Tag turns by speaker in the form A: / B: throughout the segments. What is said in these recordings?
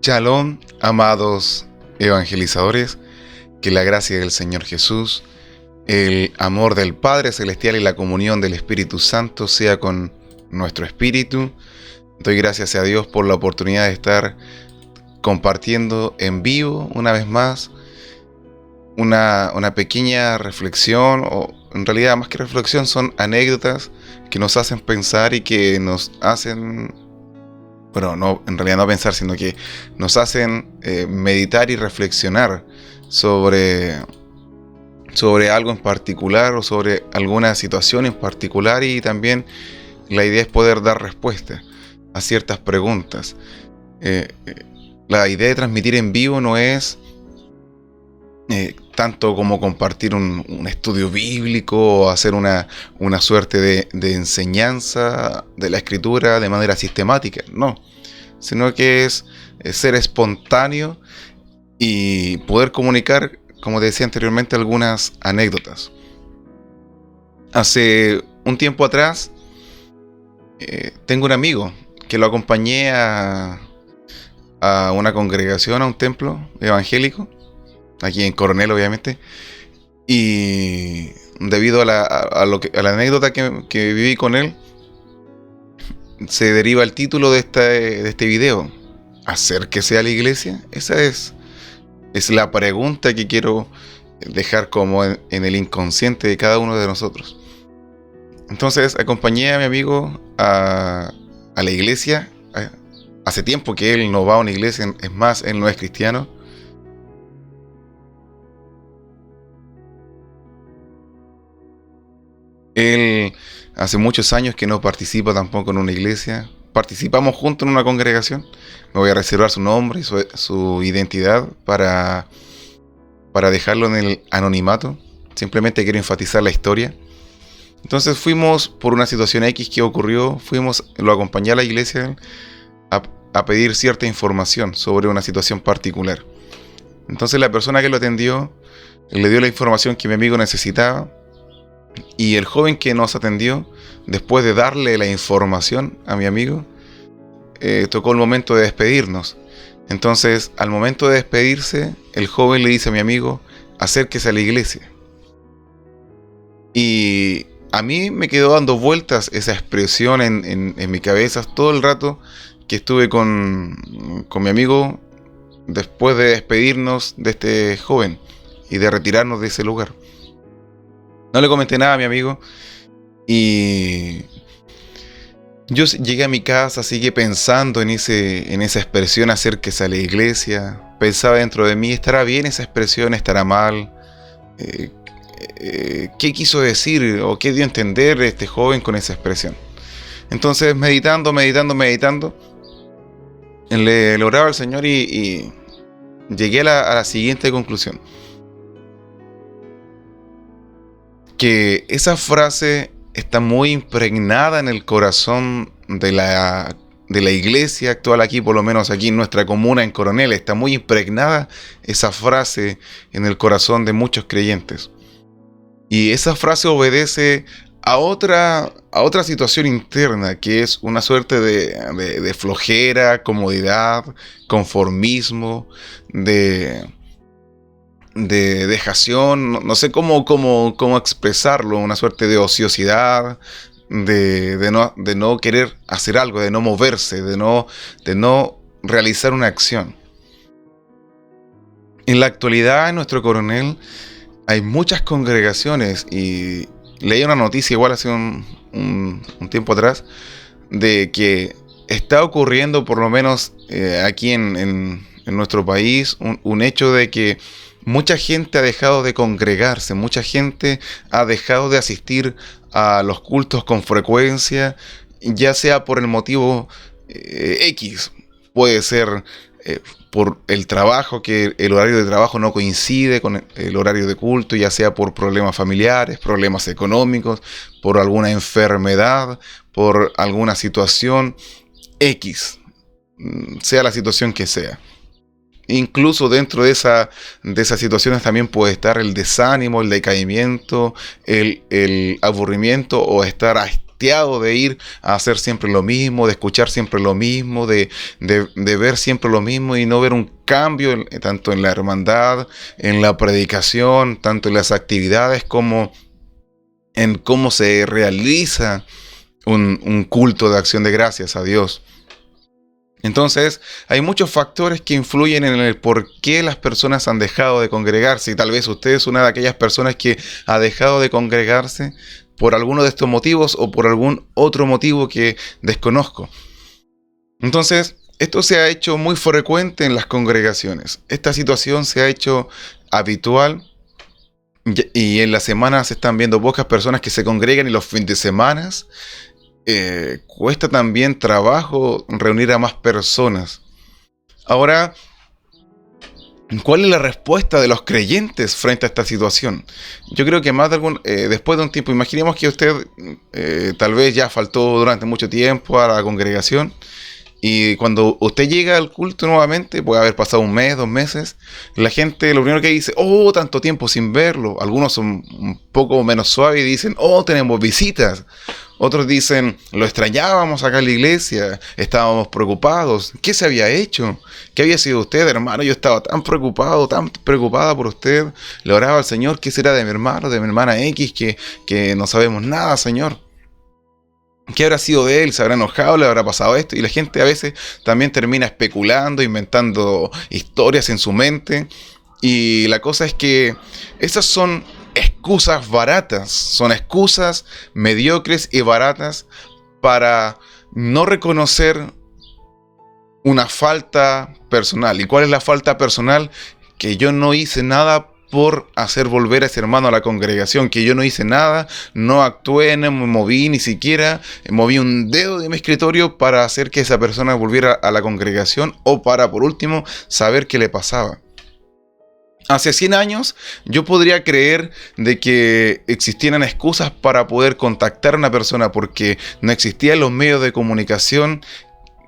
A: Shalom, amados evangelizadores, que la gracia del Señor Jesús, el amor del Padre Celestial y la comunión del Espíritu Santo sea con nuestro espíritu. Doy gracias a Dios por la oportunidad de estar compartiendo en vivo una vez más una pequeña reflexión, o en realidad más que reflexión son anécdotas que nos hacen pensar y que nos hacen... Bueno, no, en realidad no pensar, sino que nos hacen meditar y reflexionar sobre algo en particular o sobre alguna situación en particular, y también la idea es poder dar respuesta a ciertas preguntas. La idea de transmitir en vivo no es tanto como compartir un estudio bíblico o hacer una suerte de enseñanza de la Escritura de manera sistemática, no, sino que es ser espontáneo y poder comunicar, como te decía anteriormente, algunas anécdotas. Hace un tiempo atrás tengo un amigo que lo acompañé a una congregación, a un templo evangélico, aquí en Coronel obviamente, y debido a la anécdota que viví con él, se deriva el título de este video: ¿acérquese a la iglesia? Esa es la pregunta que quiero dejar como en el inconsciente de cada uno de nosotros. Entonces acompañé a mi amigo a la iglesia. Hace tiempo que él no va a una iglesia, es más, él no es cristiano. Él hace muchos años que no participa tampoco en una iglesia. Participamos juntos en una congregación. Me voy a reservar su nombre y su identidad para dejarlo en el anonimato. Simplemente quiero enfatizar la historia. Entonces fuimos por una situación X que ocurrió. Lo acompañé a la iglesia a pedir cierta información sobre una situación particular. Entonces la persona que lo atendió le dio la información que mi amigo necesitaba. Y el joven que nos atendió, después de darle la información a mi amigo, tocó el momento de despedirnos. Entonces, al momento de despedirse, el joven le dice a mi amigo: acérquese a la iglesia. Y a mí me quedó dando vueltas esa expresión en mi cabeza todo el rato que estuve con mi amigo después de despedirnos de este joven y de retirarnos de ese lugar. No le comenté nada a mi amigo y yo llegué a mi casa, sigue pensando en esa expresión: acérquese a la iglesia. Pensaba dentro de mí: ¿estará bien esa expresión? ¿Estará mal? ¿Qué quiso decir o qué dio a entender este joven con esa expresión? Entonces, meditando, le oraba al Señor y llegué a la siguiente conclusión: que esa frase está muy impregnada en el corazón de la iglesia actual, aquí, por lo menos aquí en nuestra comuna en Coronel. Está muy impregnada esa frase en el corazón de muchos creyentes. Y esa frase obedece a otra situación interna, que es una suerte de flojera, comodidad, conformismo, de dejación, no sé cómo expresarlo, una suerte de ociosidad, de no querer hacer algo, de no moverse, de no realizar una acción. En la actualidad, en nuestro Coronel, hay muchas congregaciones, y leí una noticia igual hace un tiempo atrás, de que está ocurriendo, por lo menos aquí en nuestro país, un hecho de que mucha gente ha dejado de congregarse, mucha gente ha dejado de asistir a los cultos con frecuencia, ya sea por el motivo X. Puede ser por el trabajo, que el horario de trabajo no coincide con el horario de culto, ya sea por problemas familiares, problemas económicos, por alguna enfermedad, por alguna situación X, sea la situación que sea. Incluso dentro de esas situaciones también puede estar el desánimo, el decaimiento, el aburrimiento, o estar hastiado de ir a hacer siempre lo mismo, de escuchar siempre lo mismo, de ver siempre lo mismo y no ver un cambio tanto en la hermandad, en la predicación, tanto en las actividades como en cómo se realiza un culto de acción de gracias a Dios. Entonces, hay muchos factores que influyen en el por qué las personas han dejado de congregarse. Y tal vez usted es una de aquellas personas que ha dejado de congregarse por alguno de estos motivos o por algún otro motivo que desconozco. Entonces, esto se ha hecho muy frecuente en las congregaciones. Esta situación se ha hecho habitual y en la semana se están viendo pocas personas que se congregan y los fines de semana cuesta también trabajo reunir a más personas. Ahora, ¿cuál es la respuesta de los creyentes frente a esta situación? Yo creo que más de después de un tiempo, imaginemos que usted tal vez ya faltó durante mucho tiempo a la congregación y cuando usted llega al culto nuevamente, puede haber pasado un mes, 2 meses, la gente lo primero que dice, oh, tanto tiempo sin verlo. Algunos son un poco menos suaves y dicen, oh, tenemos visitas. Otros dicen, lo extrañábamos acá en la iglesia, estábamos preocupados. ¿Qué se había hecho? ¿Qué había sido usted, hermano? Yo estaba tan preocupado, tan preocupada por usted. Le oraba al Señor, ¿qué será de mi hermano, de mi hermana X, que no sabemos nada, Señor? ¿Qué habrá sido de él? ¿Se habrá enojado? ¿Le habrá pasado esto? Y la gente a veces también termina especulando, inventando historias en su mente. Y la cosa es que esas son excusas baratas, son excusas mediocres y baratas para no reconocer una falta personal. ¿Y cuál es la falta personal? Que yo no hice nada por hacer volver a ese hermano a la congregación, que yo no hice nada, no actué, no me moví, ni siquiera moví un dedo de mi escritorio para hacer que esa persona volviera a la congregación o para, por último, saber qué le pasaba. Hace 100 años yo podría creer de que existieran excusas para poder contactar a una persona porque no existían los medios de comunicación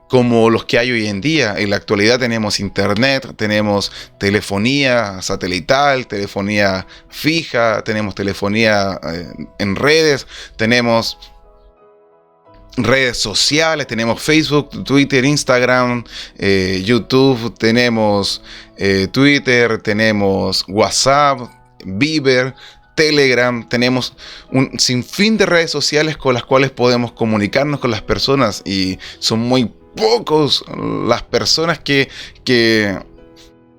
A: como los que hay hoy en día. En la actualidad tenemos internet, tenemos telefonía satelital, telefonía fija, tenemos telefonía en redes, tenemos redes sociales, tenemos Facebook, Twitter, Instagram, YouTube, tenemos Twitter, tenemos WhatsApp, Viber, Telegram, tenemos un sinfín de redes sociales con las cuales podemos comunicarnos con las personas y son muy pocos las personas que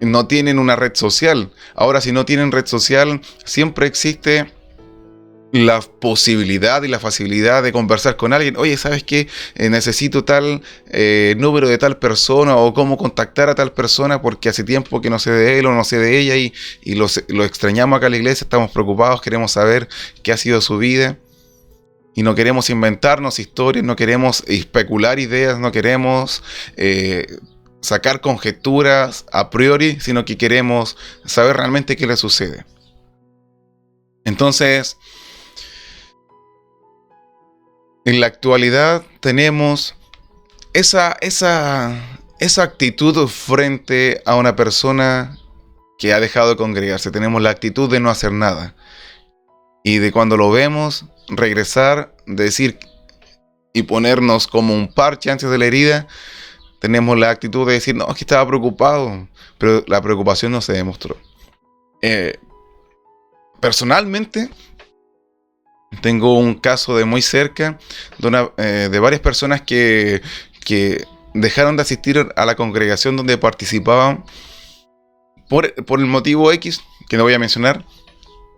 A: no tienen una red social. Ahora, si no tienen red social, siempre existe la posibilidad y la facilidad de conversar con alguien. Oye, ¿sabes qué? Necesito tal número de tal persona o cómo contactar a tal persona porque hace tiempo que no sé de él o no sé de ella y lo extrañamos acá en la iglesia, estamos preocupados, queremos saber qué ha sido su vida y no queremos inventarnos historias, no queremos especular ideas, no queremos sacar conjeturas a priori, sino que queremos saber realmente qué le sucede. Entonces, en la actualidad tenemos esa actitud frente a una persona que ha dejado de congregarse. Tenemos la actitud de no hacer nada. Y de cuando lo vemos, regresar, decir y ponernos como un parche antes de la herida, tenemos la actitud de decir, no, es que estaba preocupado, pero la preocupación no se demostró. Personalmente, tengo un caso de muy cerca de varias personas que dejaron de asistir a la congregación donde participaban por el motivo X, que no voy a mencionar,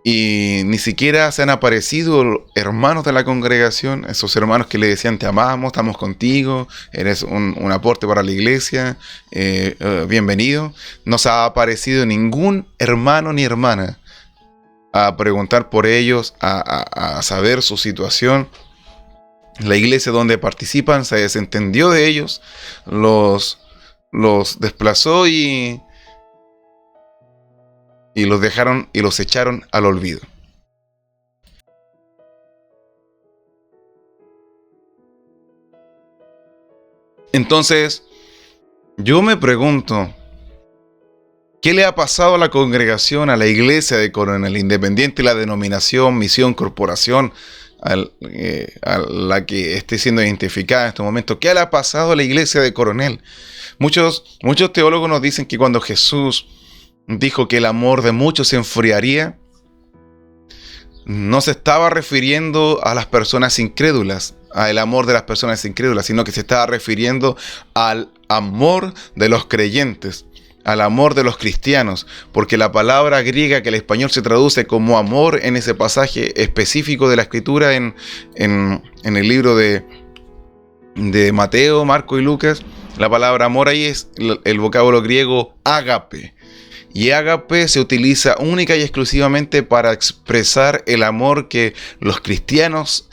A: y ni siquiera se han aparecido hermanos de la congregación, esos hermanos que le decían te amamos, estamos contigo, eres un aporte para la iglesia, bienvenido. No se ha aparecido ningún hermano ni hermana a preguntar por ellos, a saber su situación. La iglesia donde participan se desentendió de ellos, los desplazó y los dejaron y los echaron al olvido. Entonces, yo me pregunto, ¿Qué le ha pasado a la congregación, a la iglesia de Coronel, independiente de la denominación, misión, corporación a la que esté siendo identificada en este momento? ¿Qué le ha pasado a la iglesia de Coronel? Muchos teólogos nos dicen que cuando Jesús dijo que el amor de muchos se enfriaría, no se estaba refiriendo a las personas incrédulas, al amor de las personas incrédulas, sino que se estaba refiriendo al amor de los creyentes, al amor de los cristianos, porque la palabra griega que al español se traduce como amor en ese pasaje específico de la Escritura en el libro de Mateo, Marco y Lucas, la palabra amor ahí es el vocablo griego ágape. Y ágape se utiliza única y exclusivamente para expresar el amor que los cristianos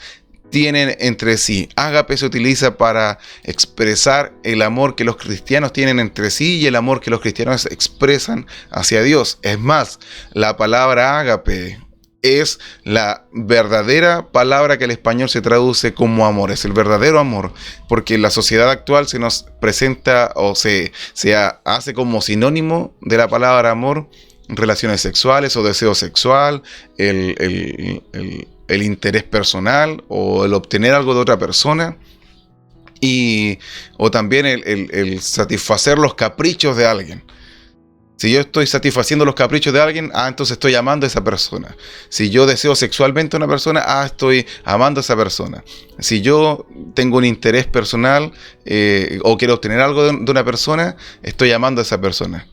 A: tienen entre sí. Ágape se utiliza para expresar el amor que los cristianos tienen entre sí y el amor que los cristianos expresan hacia Dios. Es más, la palabra ágape es la verdadera palabra que al español se traduce como amor, es el verdadero amor, porque en la sociedad actual se nos presenta o se hace como sinónimo de la palabra amor relaciones sexuales o deseo sexual, el interés personal o el obtener algo de otra persona, o también el satisfacer los caprichos de alguien. Si yo estoy satisfaciendo los caprichos de alguien, entonces estoy amando a esa persona. Si yo deseo sexualmente a una persona, estoy amando a esa persona. Si yo tengo un interés personal o quiero obtener algo de una persona, estoy amando a esa persona.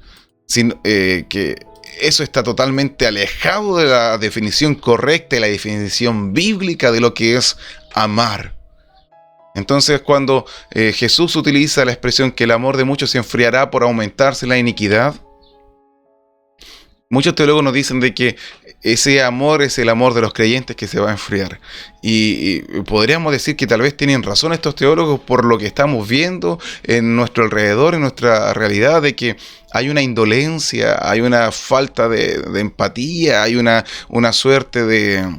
A: Que eso está totalmente alejado de la definición correcta y la definición bíblica de lo que es amar. Entonces, cuando Jesús utiliza la expresión que el amor de muchos se enfriará por aumentarse la iniquidad, muchos teólogos nos dicen de que ese amor es el amor de los creyentes que se va a enfriar. Y podríamos decir que tal vez tienen razón estos teólogos por lo que estamos viendo en nuestro alrededor, en nuestra realidad, de que hay una indolencia, hay una falta de empatía, hay una suerte de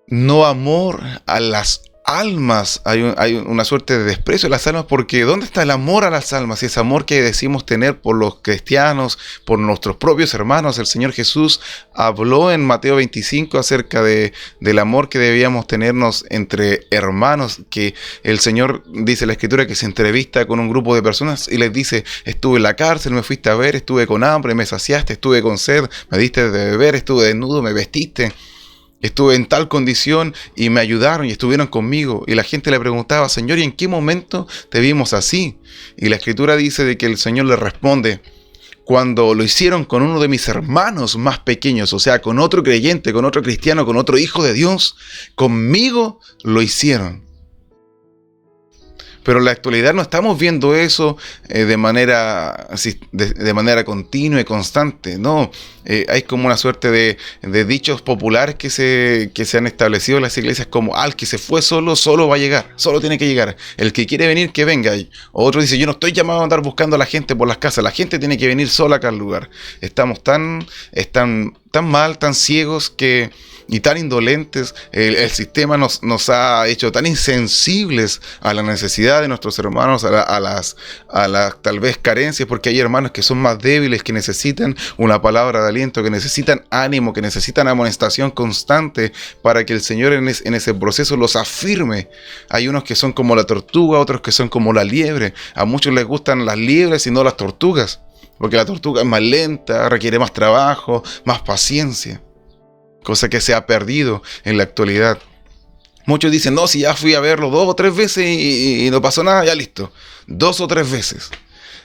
A: no amor a las almas, hay una suerte de desprecio a las almas, porque ¿dónde está el amor a las almas? Y ese amor que decimos tener por los cristianos, por nuestros propios hermanos. El Señor Jesús habló en Mateo 25 acerca del amor que debíamos tenernos entre hermanos, que el Señor dice en la Escritura que se entrevista con un grupo de personas y les dice: estuve en la cárcel, me fuiste a ver, estuve con hambre, me saciaste, estuve con sed, me diste de beber, estuve desnudo, me vestiste. Estuve en tal condición y me ayudaron y estuvieron conmigo. Y la gente le preguntaba: Señor, ¿y en qué momento te vimos así? Y la Escritura dice de que el Señor le responde: cuando lo hicieron con uno de mis hermanos más pequeños, o sea, con otro creyente, con otro cristiano, con otro hijo de Dios, conmigo lo hicieron. Pero en la actualidad no estamos viendo eso de manera continua y constante. No, hay como una suerte de dichos populares que se han establecido en las iglesias, como: al que se fue solo va a llegar, solo tiene que llegar. El que quiere venir, que venga. O otro dice: yo no estoy llamado a andar buscando a la gente por las casas, la gente tiene que venir sola acá al lugar. Estamos tan mal, tan ciegos y tan indolentes. El sistema nos ha hecho tan insensibles a la necesidad de nuestros hermanos, a las tal vez carencias, porque hay hermanos que son más débiles, que necesitan una palabra de aliento, que necesitan ánimo, que necesitan amonestación constante para que el Señor en ese proceso los afirme. Hay unos que son como la tortuga, otros que son como la liebre. A muchos les gustan las liebres y no las tortugas, porque la tortuga es más lenta, requiere más trabajo, más paciencia, cosa que se ha perdido en la actualidad. Muchos dicen: no, si ya fui a verlo 2 o 3 veces y no pasó nada, ya listo. 2 o 3 veces.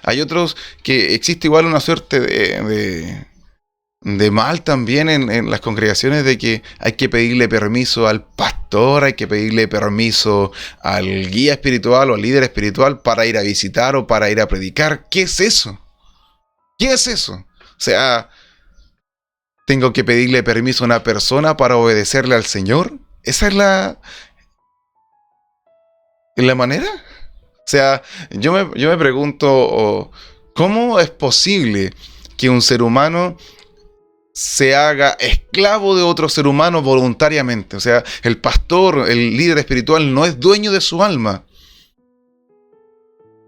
A: Hay otros que existe igual una suerte de mal también en las congregaciones, de que hay que pedirle permiso al pastor, hay que pedirle permiso al guía espiritual o al líder espiritual para ir a visitar o para ir a predicar. ¿Qué es eso? ¿Qué es eso? O sea, ¿tengo que pedirle permiso a una persona para obedecerle al Señor? ¿Esa es la manera? O sea, yo me pregunto, ¿cómo es posible que un ser humano se haga esclavo de otro ser humano voluntariamente? O sea, el pastor, el líder espiritual, no es dueño de su alma.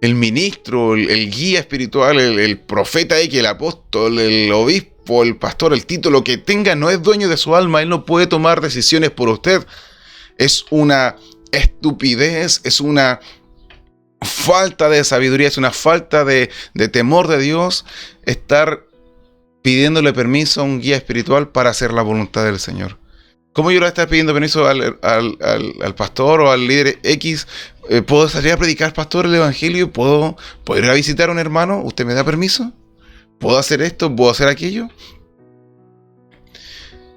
A: el ministro, el guía espiritual, el profeta X, el apóstol, el obispo, el pastor, el título que tenga, no es dueño de su alma. Él no puede tomar decisiones por usted. Es una estupidez, es una falta de sabiduría, es una falta de temor de Dios estar pidiéndole permiso a un guía espiritual para hacer la voluntad del Señor. ¿Cómo yo le voy a estar pidiendo permiso al pastor o al líder X? ¿Puedo salir a predicar, pastor, el evangelio? ¿Puedo ir a visitar a un hermano? ¿Usted me da permiso? ¿Puedo hacer esto? ¿Puedo hacer aquello?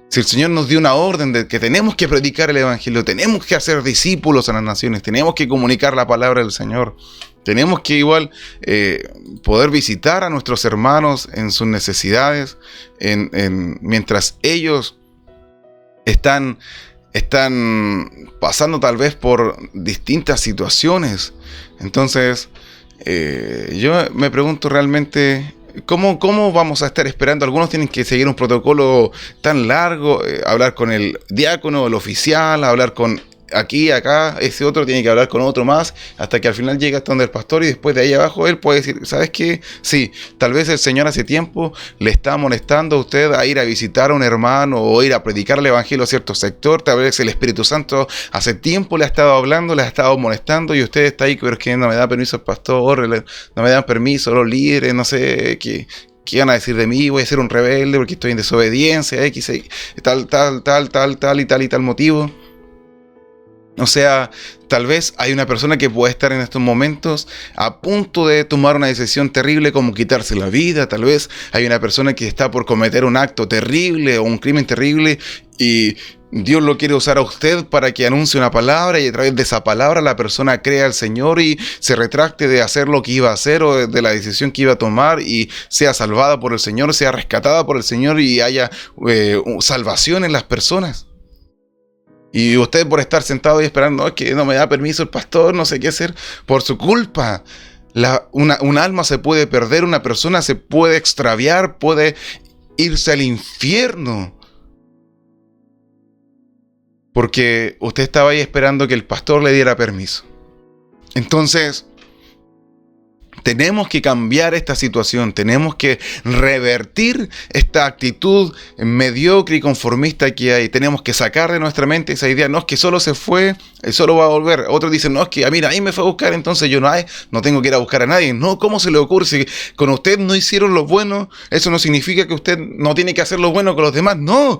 A: Si el Señor nos dio una orden de que tenemos que predicar el evangelio, tenemos que hacer discípulos a las naciones, tenemos que comunicar la palabra del Señor, tenemos que igual poder visitar a nuestros hermanos en sus necesidades, mientras ellos están pasando tal vez por distintas situaciones. Entonces, yo me pregunto realmente, ¿cómo vamos a estar esperando? Algunos tienen que seguir un protocolo tan largo, hablar con el diácono, el oficial, hablar con aquí, acá, ese otro tiene que hablar con otro más, hasta que al final llega hasta donde el pastor, y después de ahí abajo él puede decir, ¿sabes qué? Sí, tal vez el Señor hace tiempo le está molestando a usted a ir a visitar a un hermano o ir a predicar el evangelio a cierto sector. Tal vez el Espíritu Santo hace tiempo le ha estado hablando, le ha estado molestando, y usted está ahí, pero es que no me da permiso el pastor, no me dan permiso los líderes, no sé qué van a decir de mí, voy a ser un rebelde porque estoy en desobediencia, X, tal y tal motivo. O sea, tal vez hay una persona que puede estar en estos momentos a punto de tomar una decisión terrible como quitarse la vida. Tal vez hay una persona que está por cometer un acto terrible o un crimen terrible, y Dios lo quiere usar a usted para que anuncie una palabra, y a través de esa palabra la persona crea al Señor y se retracte de hacer lo que iba a hacer o de la decisión que iba a tomar, y sea salvada por el Señor, sea rescatada por el Señor, y haya salvación en las personas. Y usted, por estar sentado y esperando, no, es que no me da permiso el pastor, no sé qué hacer, por su culpa, un alma se puede perder, una persona se puede extraviar, puede irse al infierno, porque usted estaba ahí esperando que el pastor le diera permiso. Entonces, tenemos que cambiar esta situación, tenemos que revertir esta actitud mediocre y conformista que hay. Tenemos que sacar de nuestra mente esa idea, no es que solo se fue, solo va a volver. Otros dicen, no, es que mira, ahí me fue a buscar, entonces yo no tengo que ir a buscar a nadie. No, ¿cómo se le ocurre? Si con usted no hicieron lo bueno, eso no significa que usted no tiene que hacer lo bueno con los demás. No,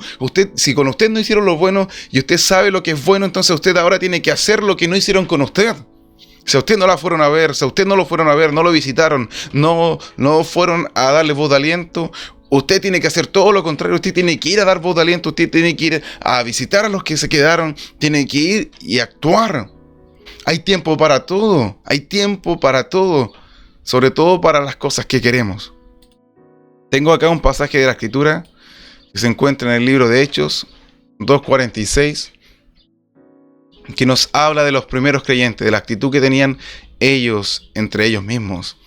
A: si con usted no hicieron lo bueno y usted sabe lo que es bueno, entonces usted ahora tiene que hacer lo que no hicieron con usted. Si a usted no la fueron a ver, si a usted no lo fueron a ver, no lo visitaron, no fueron a darle voz de aliento, usted tiene que hacer todo lo contrario. Usted tiene que ir a dar voz de aliento, usted tiene que ir a visitar a los que se quedaron, tiene que ir y actuar. Hay tiempo para todo, sobre todo para las cosas que queremos. Tengo acá un pasaje de la Escritura que se encuentra en el libro de Hechos 2:46, que nos habla de los primeros creyentes, de la actitud que tenían ellos entre ellos mismos.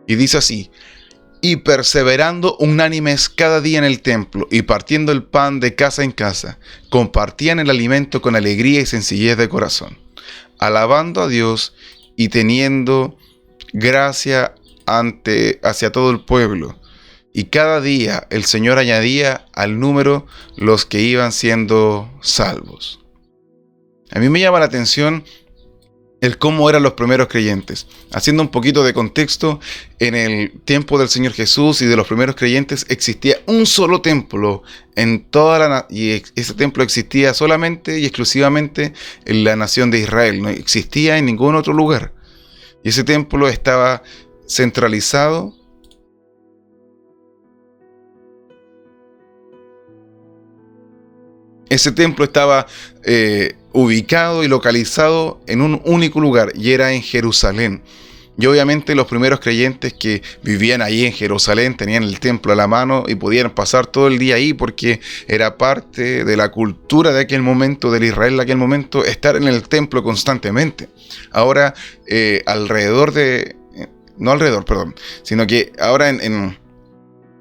A: Y dice así: y perseverando unánimes cada día en el templo, y partiendo el pan de casa en casa, compartían el alimento con alegría y sencillez de corazón, alabando a Dios y teniendo gracia hacia todo el pueblo. Y cada día el Señor añadía al número los que iban siendo salvos. A mí me llama la atención el cómo eran los primeros creyentes. Haciendo un poquito de contexto, en el tiempo del Señor Jesús y de los primeros creyentes existía un solo templo en toda y ese templo existía solamente y exclusivamente en la nación de Israel. No existía en ningún otro lugar. Y ese templo estaba centralizado ubicado y localizado en un único lugar, y era en Jerusalén. Y obviamente los primeros creyentes que vivían ahí en Jerusalén tenían el templo a la mano y podían pasar todo el día ahí, porque era parte de la cultura de aquel momento, del Israel de aquel momento, estar en el templo constantemente. Ahora, sino que ahora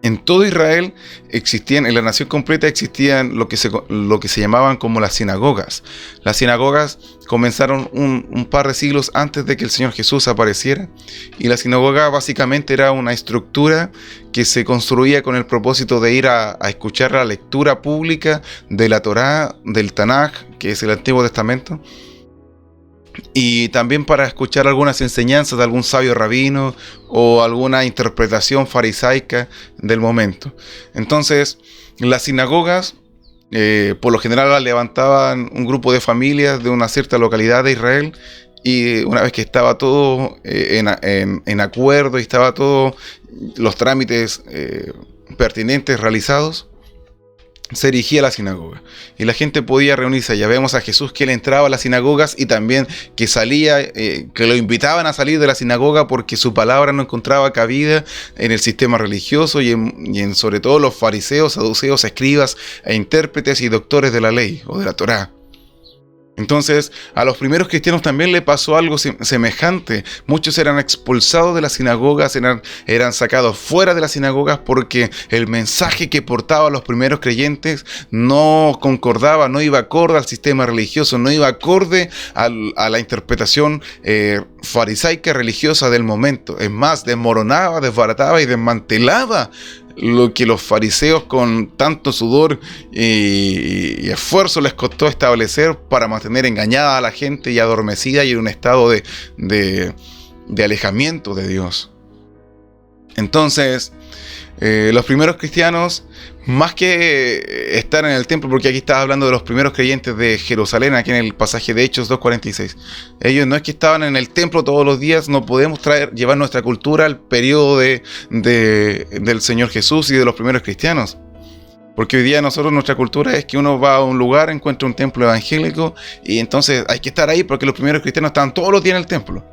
A: En todo Israel existían, en la nación completa existían lo que se llamaban como las sinagogas. Las sinagogas comenzaron un par de siglos antes de que el Señor Jesús apareciera. Y la sinagoga básicamente era una estructura que se construía con el propósito de ir a escuchar la lectura pública de la Torá, del Tanaj, que es el Antiguo Testamento. Y también para escuchar algunas enseñanzas de algún sabio rabino o alguna interpretación farisaica del momento. Entonces, las sinagogas por lo general las levantaban un grupo de familias de una cierta localidad de Israel, y una vez que estaba todo en acuerdo y estaba todos los trámites pertinentes realizados, se erigía la sinagoga y la gente podía reunirse. Ya vemos a Jesús que él entraba a las sinagogas y también que salía, que lo invitaban a salir de la sinagoga porque su palabra no encontraba cabida en el sistema religioso y en sobre todo los fariseos, saduceos, escribas e intérpretes y doctores de la ley o de la Torá. Entonces, a los primeros cristianos también le pasó algo semejante. Muchos eran expulsados de las sinagogas, eran sacados fuera de las sinagogas porque el mensaje que portaban los primeros creyentes no concordaba, no iba acorde al sistema religioso, no iba acorde a la interpretación farisaica religiosa del momento. Es más, desmoronaba, desbarataba y desmantelaba lo que los fariseos con tanto sudor y esfuerzo les costó establecer para mantener engañada a la gente y adormecida y en un estado de alejamiento de Dios. Entonces, los primeros cristianos, más que estar en el templo, porque aquí estaba hablando de los primeros creyentes de Jerusalén, aquí en el pasaje de Hechos 2:46, ellos no es que estaban en el templo todos los días. No podemos llevar nuestra cultura al periodo del Señor Jesús y de los primeros cristianos, porque hoy día nuestra cultura es que uno va a un lugar, encuentra un templo evangélico y entonces hay que estar ahí porque los primeros cristianos estaban todos los días en el templo.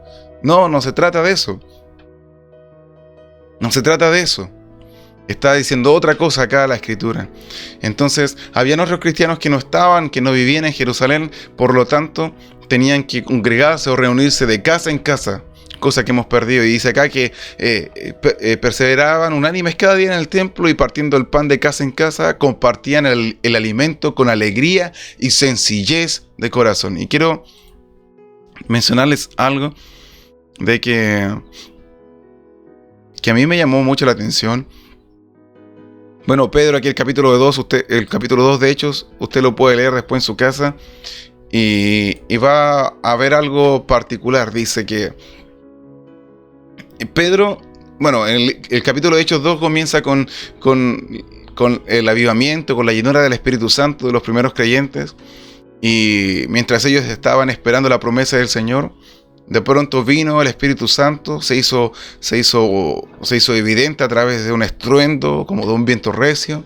A: No se trata de eso. No se trata de eso. Está diciendo otra cosa acá la Escritura. Entonces, habían otros cristianos que no vivían en Jerusalén, por lo tanto, tenían que congregarse o reunirse de casa en casa, cosa que hemos perdido. Y dice acá que perseveraban unánimes cada día en el templo y partiendo el pan de casa en casa, compartían el alimento con alegría y sencillez de corazón. Y quiero mencionarles algo de que a mí me llamó mucho la atención. Bueno, Pedro, aquí el capítulo 2 de Hechos, usted lo puede leer después en su casa y va a ver algo particular. Dice que Pedro, bueno, el capítulo de Hechos 2 comienza con el avivamiento, con la llenura del Espíritu Santo de los primeros creyentes, y mientras ellos estaban esperando la promesa del Señor, de pronto vino el Espíritu Santo, se hizo evidente a través de un estruendo, como de un viento recio,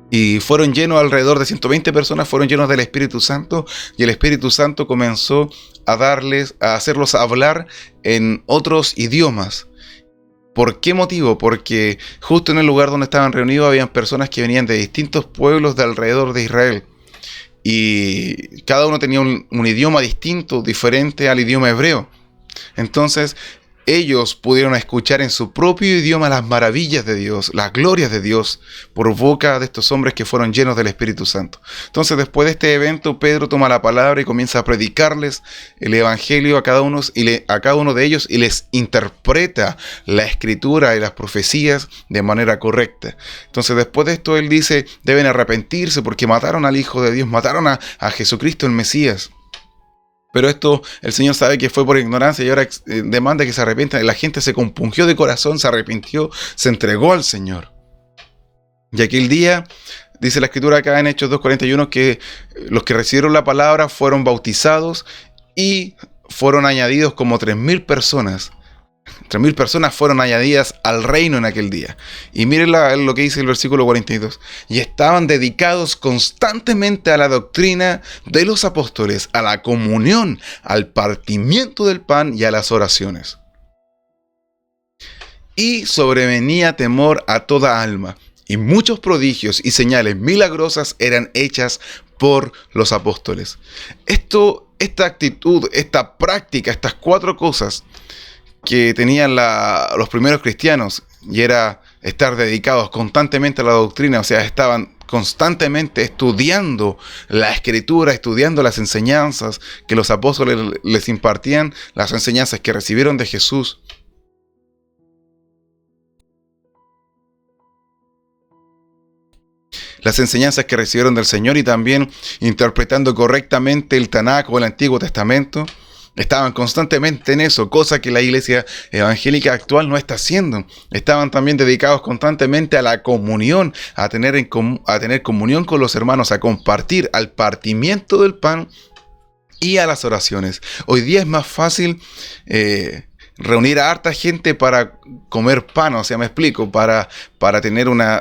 A: y fueron llenos, alrededor de 120 personas fueron llenos del Espíritu Santo, y el Espíritu Santo comenzó a hacerlos hablar en otros idiomas. ¿Por qué motivo? Porque justo en el lugar donde estaban reunidos habían personas que venían de distintos pueblos de alrededor de Israel. Y cada uno tenía un idioma distinto, diferente al idioma hebreo. Entonces ellos pudieron escuchar en su propio idioma las maravillas de Dios, las glorias de Dios, por boca de estos hombres que fueron llenos del Espíritu Santo. Entonces, después de este evento, Pedro toma la palabra y comienza a predicarles el Evangelio a cada uno de ellos y les interpreta la Escritura y las profecías de manera correcta. Entonces, después de esto, él dice, deben arrepentirse porque mataron al Hijo de Dios, mataron a Jesucristo el Mesías. Pero esto el Señor sabe que fue por ignorancia y ahora demanda que se arrepientan. La gente se compungió de corazón, se arrepintió, se entregó al Señor. Y aquel día, dice la Escritura acá en Hechos 2:41, que los que recibieron la palabra fueron bautizados y fueron añadidos como 3.000 personas. 3.000 personas fueron añadidas al reino en aquel día. Y miren lo que dice el versículo 42. Y estaban dedicados constantemente a la doctrina de los apóstoles, a la comunión, al partimiento del pan y a las oraciones. Y sobrevenía temor a toda alma, y muchos prodigios y señales milagrosas eran hechas por los apóstoles. Esta actitud, esta práctica, estas 4 cosas que tenían los primeros cristianos, y era estar dedicados constantemente a la doctrina, o sea, estaban constantemente estudiando la escritura, estudiando las enseñanzas que los apóstoles les impartían, las enseñanzas que recibieron de Jesús. Las enseñanzas que recibieron del Señor y también interpretando correctamente el Tanaj o el Antiguo Testamento. Estaban constantemente en eso, cosa que la iglesia evangélica actual no está haciendo. Estaban también dedicados constantemente a la comunión, a tener comunión con los hermanos, a compartir, al partimiento del pan y a las oraciones. Hoy día es más fácil reunir a harta gente para comer pan, o sea, me explico, para tener una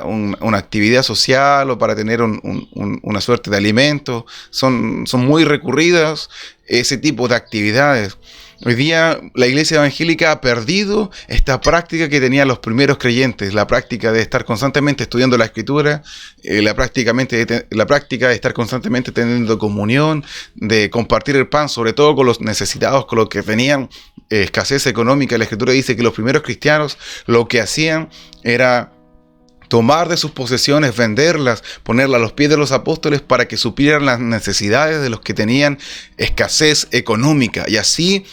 A: actividad social o para tener una suerte de alimento. Son muy recurridas ese tipo de actividades. Hoy día la iglesia evangélica ha perdido esta práctica que tenían los primeros creyentes, la práctica de estar constantemente estudiando la escritura, la práctica de estar constantemente teniendo comunión, de compartir el pan, sobre todo con los necesitados, con los que tenían escasez económica. La escritura dice que los primeros cristianos lo que hacían era tomar de sus posesiones, venderlas, ponerlas a los pies de los apóstoles para que suplieran las necesidades de los que tenían escasez económica. Y así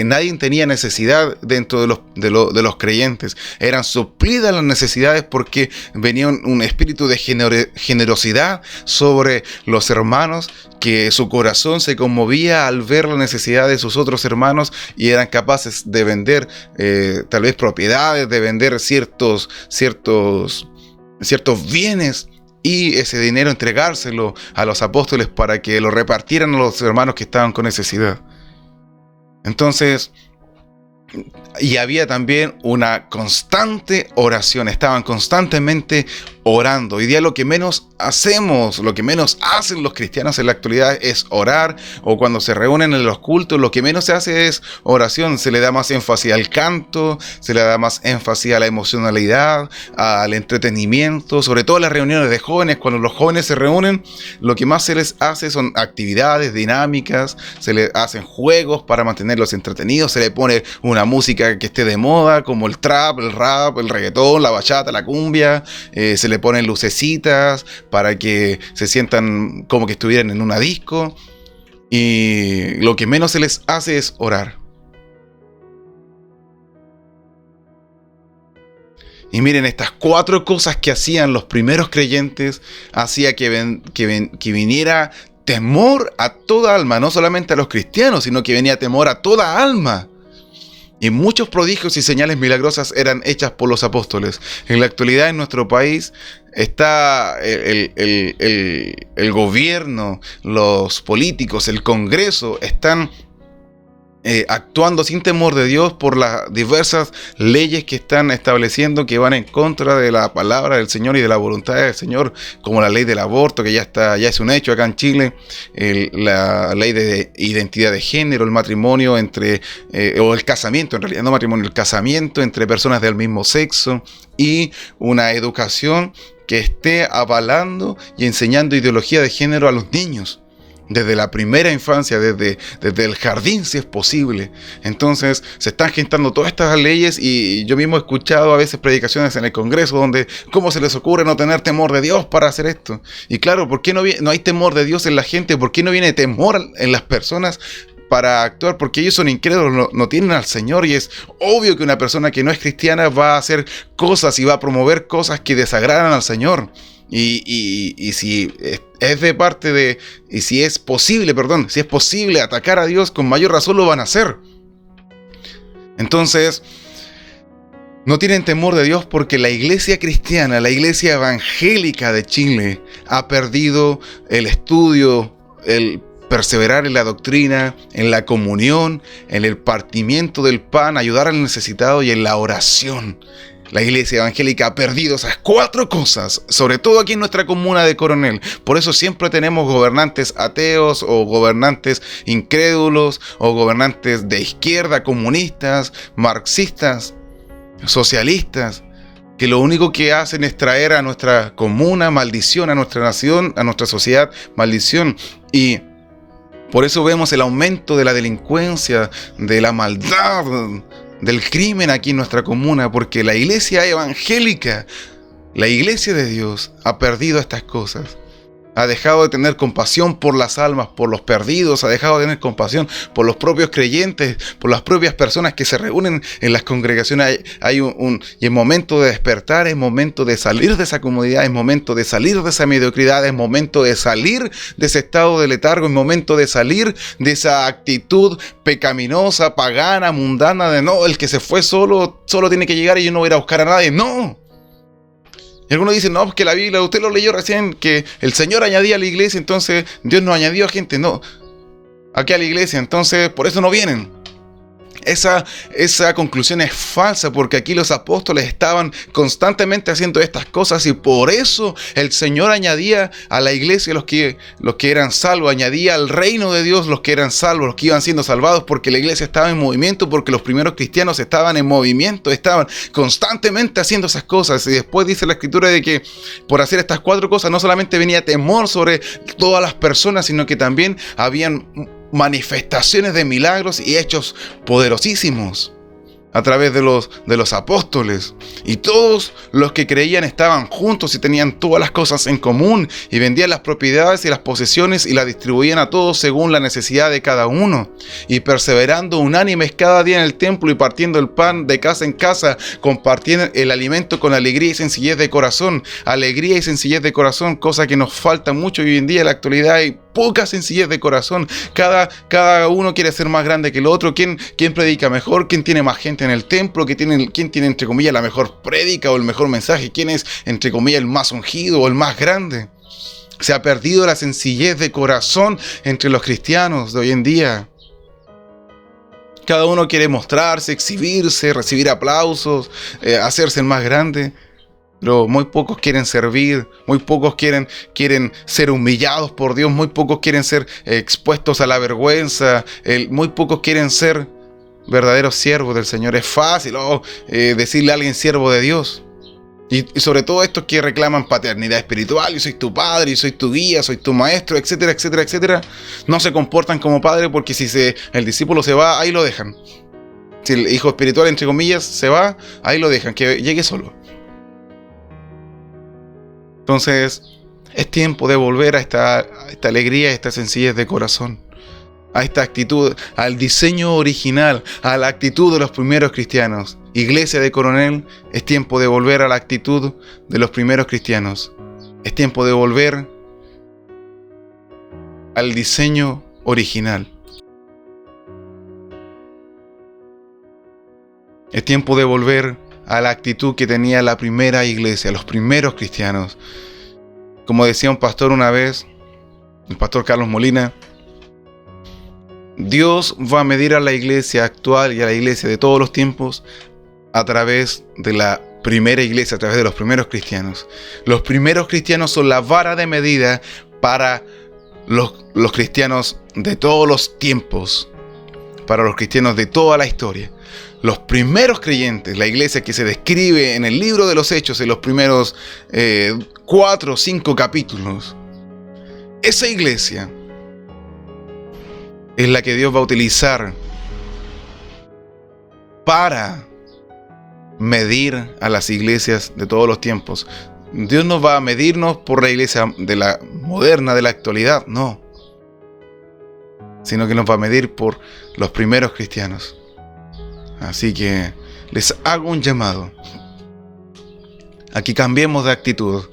A: nadie tenía necesidad dentro de los creyentes. Eran suplidas las necesidades porque venía un espíritu de generosidad sobre los hermanos, que su corazón se conmovía al ver la necesidad de sus otros hermanos y eran capaces de vender tal vez propiedades, de vender ciertos bienes y ese dinero entregárselo a los apóstoles para que lo repartieran a los hermanos que estaban con necesidad. Entonces, y había también una constante oración, estaban constantemente orando. Hoy día lo que menos hacemos, lo que menos hacen los cristianos en la actualidad es orar, o cuando se reúnen en los cultos, lo que menos se hace es oración. Se le da más énfasis al canto, se le da más énfasis a la emocionalidad, al entretenimiento, sobre todo en las reuniones de jóvenes. Cuando los jóvenes se reúnen, lo que más se les hace son actividades dinámicas, se les hacen juegos para mantenerlos entretenidos, se le pone una música que esté de moda, como el trap, el rap, el reggaetón, la bachata, la cumbia, se le ponen lucecitas para que se sientan como que estuvieran en una disco, y lo que menos se les hace es orar. Y miren, estas 4 cosas que hacían los primeros creyentes hacía que viniera temor a toda alma, no solamente a los cristianos, sino que venía temor a toda alma. Y muchos prodigios y señales milagrosas eran hechas por los apóstoles. En la actualidad en nuestro país está el gobierno, los políticos, el Congreso, están actuando sin temor de Dios por las diversas leyes que están estableciendo, que van en contra de la palabra del Señor y de la voluntad del Señor, como la ley del aborto, que ya es un hecho acá en Chile, la ley de identidad de género, el matrimonio o el casamiento, en realidad no matrimonio, el casamiento entre personas del mismo sexo, y una educación que esté avalando y enseñando ideología de género a los niños. Desde la primera infancia, desde el jardín, si es posible. Entonces se están gestando todas estas leyes, y yo mismo he escuchado a veces predicaciones en el Congreso donde ¿cómo se les ocurre no tener temor de Dios para hacer esto? Y claro, ¿por qué no hay temor de Dios en la gente? ¿Por qué no viene temor en las personas para actuar? Porque ellos son incrédulos, no tienen al Señor, y es obvio que una persona que no es cristiana va a hacer cosas y va a promover cosas que desagradan al Señor. Y si es de parte de, y si es posible atacar a Dios, con mayor razón lo van a hacer. Entonces, no tienen temor de Dios porque la iglesia cristiana, la iglesia evangélica de Chile, ha perdido el estudio, el perseverar en la doctrina, en la comunión, en el partimiento del pan, ayudar al necesitado y en la oración. La iglesia evangélica ha perdido esas 4 cosas, sobre todo aquí en nuestra comuna de Coronel. Por eso siempre tenemos gobernantes ateos, o gobernantes incrédulos, o gobernantes de izquierda, comunistas, marxistas, socialistas, que lo único que hacen es traer a nuestra comuna maldición, a nuestra nación, a nuestra sociedad maldición. Y por eso vemos el aumento de la delincuencia, de la maldad, del crimen aquí en nuestra comuna, porque la iglesia evangélica, la iglesia de Dios, ha perdido estas cosas. Ha dejado de tener compasión por las almas, por los perdidos, ha dejado de tener compasión por los propios creyentes, por las propias personas que se reúnen en las congregaciones. Y es momento de despertar, es momento de salir de esa comodidad, es momento de salir de esa mediocridad, es momento de salir de ese estado de letargo, es momento de salir de esa actitud pecaminosa, pagana, mundana, de no, el que se fue solo tiene que llegar y yo no voy a ir a buscar a nadie. ¡No! Y algunos dicen, no, porque la Biblia, usted lo leyó recién, que el Señor añadía a la iglesia, entonces Dios no añadió a gente, no, aquí a la iglesia, entonces por eso no vienen. Esa conclusión es falsa, porque aquí los apóstoles estaban constantemente haciendo estas cosas y por eso el Señor añadía a la iglesia los que eran salvos, añadía al reino de Dios los que eran salvos, los que iban siendo salvados, porque la iglesia estaba en movimiento, porque los primeros cristianos estaban en movimiento, estaban constantemente haciendo esas cosas. Y después dice la Escritura de que por hacer estas 4 cosas no solamente venía temor sobre todas las personas, sino que también habían manifestaciones de milagros y hechos poderosísimos a través de los apóstoles. Y todos los que creían estaban juntos y tenían todas las cosas en común y vendían las propiedades y las posesiones y las distribuían a todos según la necesidad de cada uno. Y perseverando unánimes cada día en el templo y partiendo el pan de casa en casa, compartiendo el alimento con alegría y sencillez de corazón. Alegría y sencillez de corazón, cosa que nos falta mucho hoy en día en la actualidad. Hay poca sencillez de corazón. Cada uno quiere ser más grande que el otro. ¿Quién predica mejor? ¿Quién tiene más gente en el templo? ¿Quién tiene entre comillas la mejor prédica o el mejor mensaje? ¿Quién es entre comillas el más ungido o el más grande? Se ha perdido la sencillez de corazón entre los cristianos de hoy en día. Cada uno quiere mostrarse, exhibirse, recibir aplausos, hacerse el más grande. Pero muy pocos quieren servir, muy pocos quieren ser humillados por Dios, muy pocos quieren ser expuestos a la vergüenza, muy pocos quieren ser verdaderos siervos del Señor. Es fácil decirle a alguien siervo de Dios. Y sobre todo estos que reclaman paternidad espiritual, yo soy tu padre, yo soy tu guía, soy tu maestro, etcétera, etcétera, etcétera. No se comportan como padre porque si el discípulo se va, ahí lo dejan. Si el hijo espiritual, entre comillas, se va, ahí lo dejan, que llegue solo. Entonces, es tiempo de volver a esta alegría, a esta sencillez de corazón, a esta actitud, al diseño original, a la actitud de los primeros cristianos. Iglesia de Coronel, es tiempo de volver a la actitud de los primeros cristianos. Es tiempo de volver al diseño original. Es tiempo de volver a la actitud que tenía la primera iglesia, los primeros cristianos. Como decía un pastor una vez, el pastor Carlos Molina, Dios va a medir a la iglesia actual y a la iglesia de todos los tiempos a través de la primera iglesia, a través de los primeros cristianos. Los primeros cristianos son la vara de medida para los cristianos de todos los tiempos, para los cristianos de toda la historia. Los primeros creyentes, la iglesia que se describe en el libro de los Hechos, en los primeros 4 o 5 capítulos, esa iglesia es la que Dios va a utilizar para medir a las iglesias de todos los tiempos. Dios no va a medirnos por la iglesia de la moderna, de la actualidad, no, sino que nos va a medir por los primeros cristianos. Así que les hago un llamado a que cambiemos de actitud,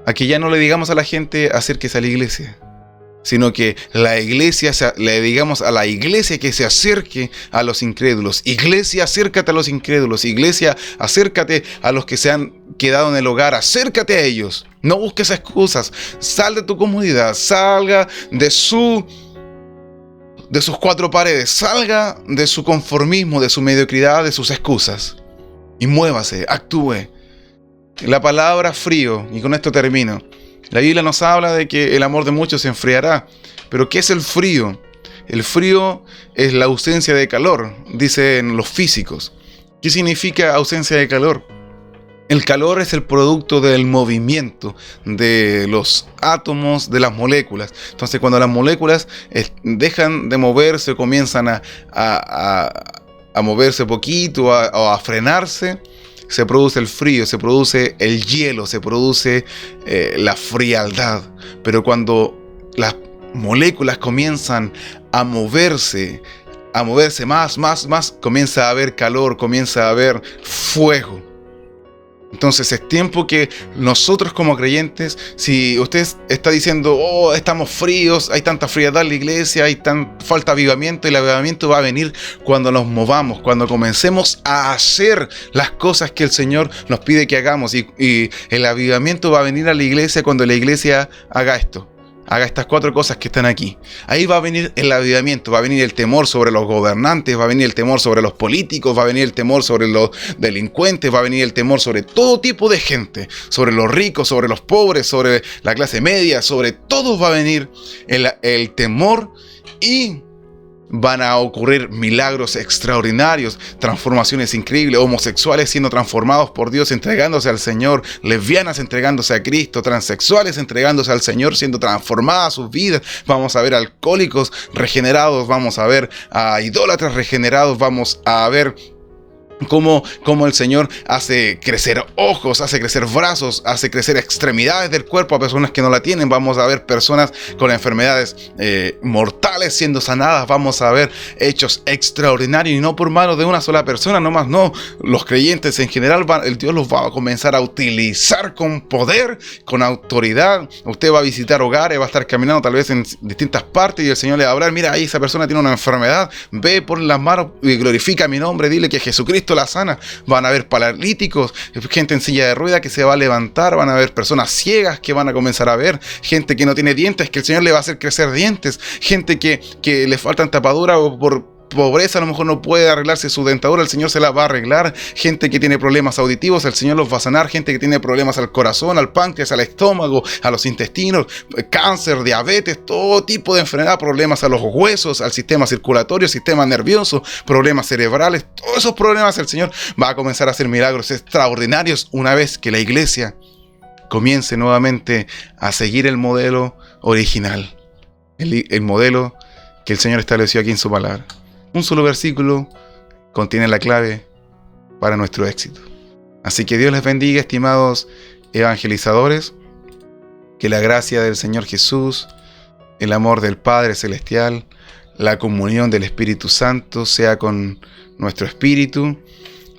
A: a que ya no le digamos a la gente acérquese a la iglesia, sino que le digamos a la iglesia que se acerque a los incrédulos. Iglesia, acércate a los incrédulos. Iglesia, acércate a los que se han quedado en el hogar. Acércate a ellos. No busques excusas. Sal de tu comodidad. Salga de sus 4 paredes, salga de su conformismo, de su mediocridad, de sus excusas y muévase, actúe. La palabra frío, y con esto termino, la Biblia nos habla de que el amor de muchos se enfriará, pero ¿qué es el frío? El frío es la ausencia de calor, dicen los físicos. ¿Qué significa ausencia de calor? El calor es el producto del movimiento de los átomos, de las moléculas. Entonces, cuando las moléculas dejan de moverse, comienzan a a moverse poquito o a frenarse, se produce el frío, se produce el hielo, se produce la frialdad. Pero cuando las moléculas comienzan a moverse más, comienza a haber calor, comienza a haber fuego. Entonces es tiempo que nosotros como creyentes, si usted está diciendo, oh, estamos fríos, hay tanta frialdad en la iglesia, falta avivamiento, y el avivamiento va a venir cuando nos movamos, cuando comencemos a hacer las cosas que el Señor nos pide que hagamos, y el avivamiento va a venir a la iglesia cuando la iglesia haga esto. Haga estas 4 cosas que están aquí. Ahí va a venir el avivamiento, va a venir el temor sobre los gobernantes, va a venir el temor sobre los políticos, va a venir el temor sobre los delincuentes, va a venir el temor sobre todo tipo de gente, sobre los ricos, sobre los pobres, sobre la clase media, sobre todos va a venir el temor, y van a ocurrir milagros extraordinarios, transformaciones increíbles, homosexuales siendo transformados por Dios, entregándose al Señor, lesbianas entregándose a Cristo, transexuales entregándose al Señor, siendo transformadas sus vidas. Vamos a ver alcohólicos regenerados, vamos a ver a idólatras regenerados, vamos a ver cómo el Señor hace crecer ojos, hace crecer brazos, hace crecer extremidades del cuerpo a personas que no la tienen. Vamos a ver personas con enfermedades mortales siendo sanadas. Vamos a ver hechos extraordinarios, y no por manos de una sola persona nomás, no. Los creyentes en general, el Dios los va a comenzar a utilizar con poder, con autoridad. Usted va a visitar hogares, va a estar caminando tal vez en distintas partes, y el Señor le va a hablar: mira, ahí esa persona tiene una enfermedad, ve, pon las manos y glorifica mi nombre, dile que Jesucristo la sana. Van a haber paralíticos, gente en silla de ruedas que se va a levantar, van a haber personas ciegas que van a comenzar a ver, gente que no tiene dientes, que el Señor le va a hacer crecer dientes, gente que le faltan tapaduras o por pobreza a lo mejor no puede arreglarse su dentadura, el Señor se la va a arreglar. Gente que tiene problemas auditivos, el Señor los va a sanar. Gente que tiene problemas al corazón, al páncreas, al estómago, a los intestinos, cáncer, diabetes, todo tipo de enfermedad, problemas a los huesos, al sistema circulatorio, sistema nervioso, problemas cerebrales, todos esos problemas el Señor va a comenzar a hacer milagros extraordinarios una vez que la iglesia comience nuevamente a seguir el modelo original, el modelo que el Señor estableció aquí en su palabra. Un solo versículo contiene la clave para nuestro éxito. Así que Dios les bendiga, estimados evangelizadores. Que la gracia del Señor Jesús, el amor del Padre Celestial, la comunión del Espíritu Santo sea con nuestro espíritu.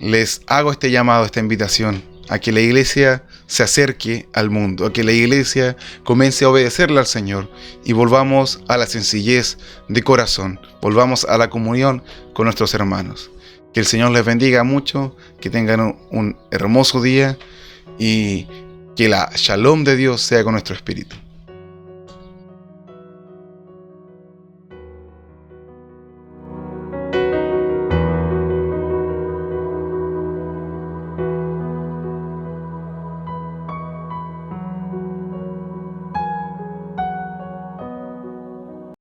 A: Les hago este llamado, esta invitación, a que la iglesia se acerque al mundo, a que la iglesia comience a obedecerle al Señor y volvamos a la sencillez de corazón, volvamos a la comunión con nuestros hermanos. Que el Señor les bendiga mucho, que tengan un hermoso día, y que la shalom de Dios sea con nuestro espíritu.